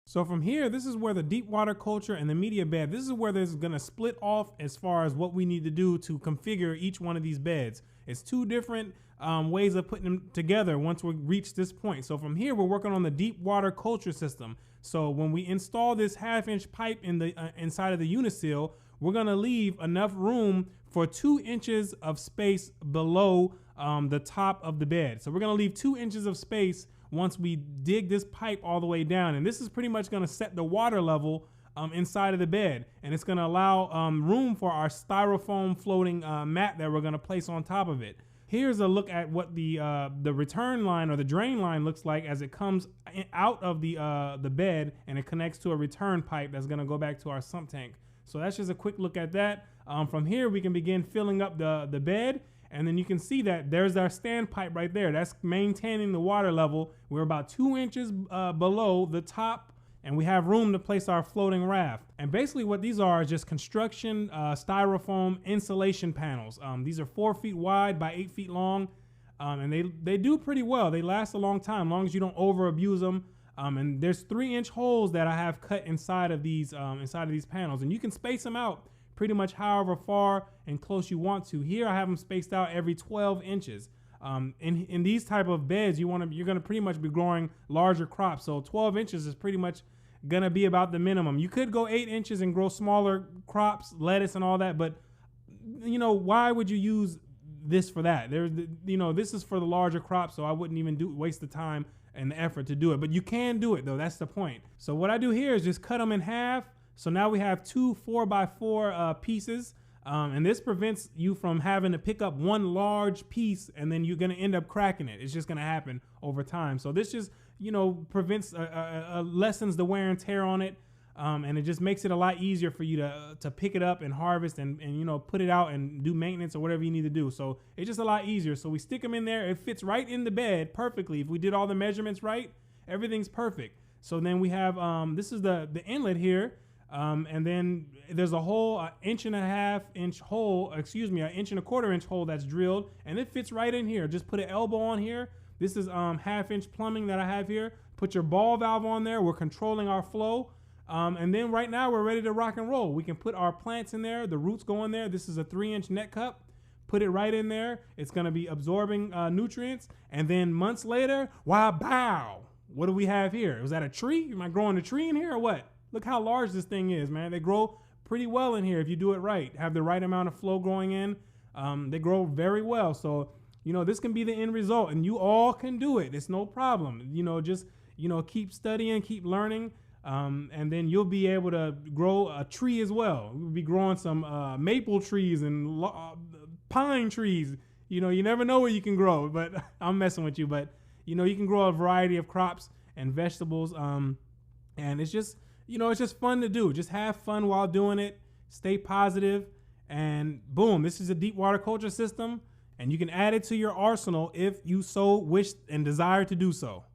So from here, this is where the deep water culture and the media bed, this is where there's gonna split off as far as what we need to do to configure each one of these beds. It's two different ways of putting them together once we reach this point. So from here, we're working on the deep water culture system. So when we install this 1/2-inch pipe in the inside of the uniseal, we're gonna leave enough room for 2 inches of space below the top of the bed. So we're gonna leave 2 inches of space once we dig this pipe all the way down. And this is pretty much gonna set the water level inside of the bed. And it's gonna allow room for our styrofoam floating mat that we're gonna place on top of it. Here's a look at what the return line or the drain line looks like as it comes out of the bed and it connects to a return pipe that's gonna go back to our sump tank. So that's just a quick look at that. From here, we can begin filling up the bed. And then you can see that there's our standpipe right there. That's maintaining the water level. We're about 2 inches below the top, and we have room to place our floating raft. And basically what these are is just construction styrofoam insulation panels. These are 4 feet wide by 8 feet long, and they do pretty well. They last a long time, as long as you don't over abuse them. And there's 3-inch holes that I have cut inside of these panels, and you can space them out pretty much however far and close you want to. Here I have them spaced out every 12 inches. In these type of beds, you're gonna pretty much be growing larger crops. So 12 inches is pretty much gonna be about the minimum. You could go 8 inches and grow smaller crops, lettuce and all that, but why would you use this for that? This is for the larger crops, so I wouldn't even waste the time and the effort to do it. But you can do it though, that's the point. So what I do here is just cut them in half. So now we have 2 4x4 pieces, and this prevents you from having to pick up one large piece and then you're gonna end up cracking it. It's just gonna happen over time. So this just, prevents, lessens the wear and tear on it, and it just makes it a lot easier for you to pick it up and harvest and put it out and do maintenance or whatever you need to do. So it's just a lot easier. So we stick them in there. It fits right in the bed perfectly. If we did all the measurements right, everything's perfect. So then we have, this is the inlet here. And then there's a whole 1.5-inch hole, an 1.25-inch hole that's drilled, and it fits right in here. Just put an elbow on here. This is 1/2-inch plumbing that I have here. Put your ball valve on there. We're controlling our flow. And then right now we're ready to rock and roll. We can put our plants in there. The roots go in there. This is a 3-inch net cup. Put it right in there. It's going to be absorbing nutrients. And then months later, wow, what do we have here? Was that a tree? Am I growing a tree in here or what? Look how large this thing is, man. They grow pretty well in here if you do it right. Have the right amount of flow going in. They grow very well. So, this can be the end result, and you all can do it. It's no problem. Just keep studying, keep learning, and then you'll be able to grow a tree as well. We'll be growing some maple trees and pine trees. You never know what you can grow, but I'm messing with you. But, you can grow a variety of crops and vegetables, and it's just, it's just fun to do. Just have fun while doing it. Stay positive, and boom, this is a deep water culture system, and you can add it to your arsenal if you so wish and desire to do so.